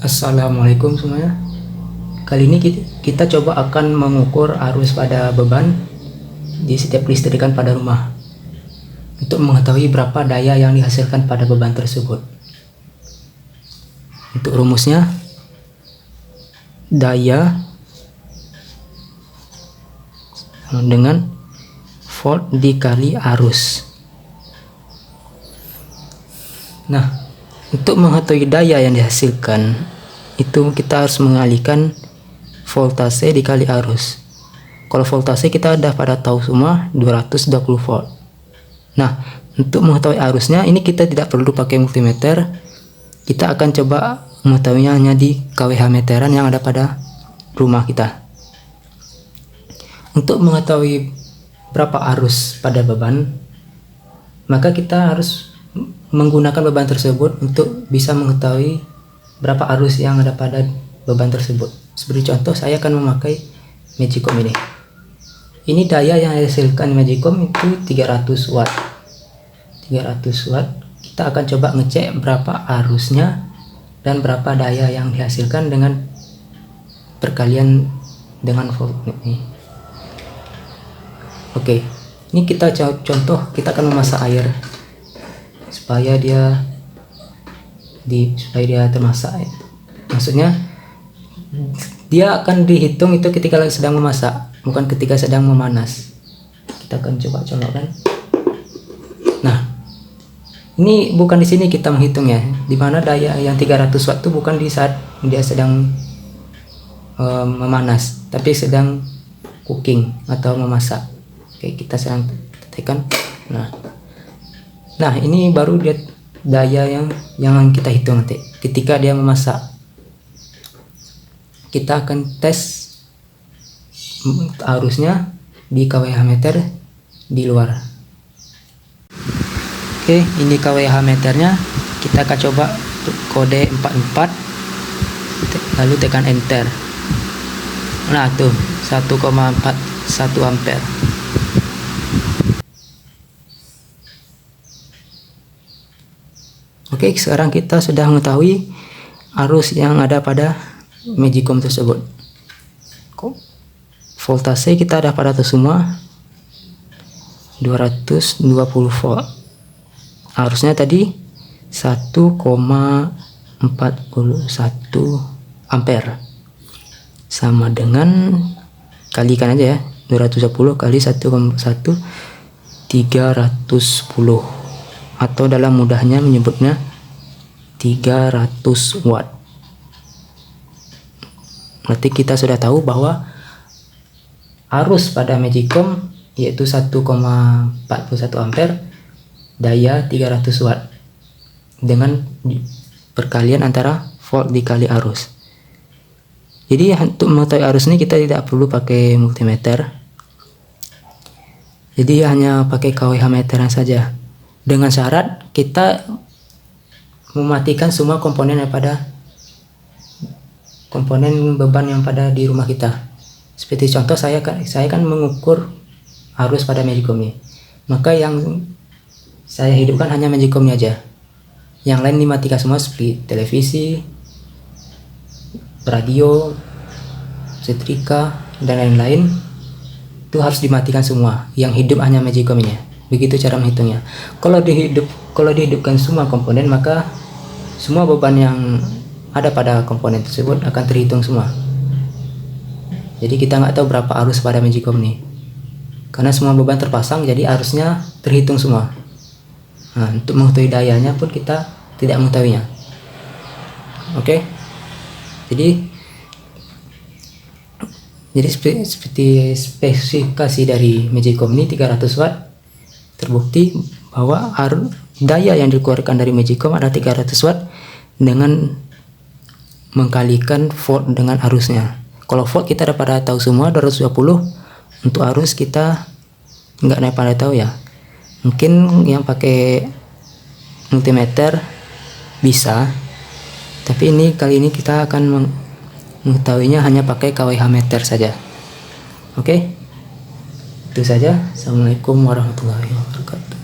Assalamualaikum semuanya. Kali ini kita coba akan mengukur arus pada beban di setiap listrikan pada rumah untuk mengetahui berapa daya yang dihasilkan pada beban tersebut. Untuk rumusnya, daya dengan volt dikali arus. Nah, untuk mengetahui daya yang dihasilkan itu kita harus mengalihkan voltase dikali arus. Kalau voltase kita udah pada tahu semua 220 volt. Nah, untuk mengetahui arusnya ini kita tidak perlu pakai multimeter. Kita akan coba mengetahuinya hanya di kWh meteran yang ada pada rumah kita. Untuk mengetahui berapa arus pada beban, maka kita harus menggunakan beban tersebut untuk bisa mengetahui berapa arus yang ada pada beban tersebut. Seperti contoh, saya akan memakai Magicom ini. Ini daya yang dihasilkan Magicom itu 300 watt. 300 watt. Kita akan coba ngecek berapa arusnya dan berapa daya yang dihasilkan dengan perkalian dengan volt ini. Oke, ini kita contoh, kita akan memasak air supaya dia termasak. Maksudnya dia akan dihitung itu ketika sedang memasak, bukan ketika sedang memanas. Kita akan coba colokkan. Nah, ini bukan di sini kita menghitungnya, di mana daya yang 300 watt itu bukan di saat dia sedang memanas, tapi sedang cooking atau memasak. Oke, kita sedang tekan. Nah, ini baru dia daya yang kita hitung nanti ketika dia memasak. Kita akan tes arusnya di kWh meter di luar. Oke, ini kWh meternya. Kita akan coba kode 44 lalu tekan enter. Nah, tuh 1,41 ampere. Oke, sekarang kita sudah mengetahui arus yang ada pada Magicom tersebut. Voltase kita ada pada itu semua 220 volt. Arusnya tadi 1,41 ampere. Sama dengan, kalikan aja ya, 220 kali 1,1 310, atau dalam mudahnya menyebutnya 300 watt. Berarti kita sudah tahu bahwa arus pada Magicom yaitu 1,41 ampere, daya 300 watt, dengan perkalian antara volt dikali arus. Jadi untuk mengetahui arus ini kita tidak perlu pakai multimeter. Jadi hanya pakai kWh meteran saja. Dengan syarat kita mematikan semua komponen yang pada komponen beban yang pada di rumah kita. Seperti contoh, saya kan mengukur arus pada Magicom ini. Maka yang saya hidupkan hanya Magicom aja. Yang lain dimatikan semua, seperti televisi, radio, setrika, dan lain-lain. Itu harus dimatikan semua. Yang hidup hanya Magicom ini. Begitu cara menghitungnya. Kalau dihidupkan semua komponen, maka semua beban yang ada pada komponen tersebut akan terhitung semua. Jadi kita nggak tahu berapa arus pada Magicom ini, karena semua beban terpasang, jadi arusnya terhitung semua. Nah, untuk mengetahui dayanya pun kita tidak mengetahuinya. Oke, jadi seperti spesifikasi dari Magicom ini 300 watt. Terbukti bahwa daya yang dikeluarkan dari Magicom ada 300 watt dengan mengkalikan volt dengan arusnya. Kalau volt kita udah pada tahu semua 220, untuk arus kita nggak pada tahu ya. Mungkin yang pakai multimeter bisa, tapi kali ini kita akan mengetahuinya hanya pakai kWh meter saja. Oke, itu saja. Assalamualaikum warahmatullahi wabarakatuh.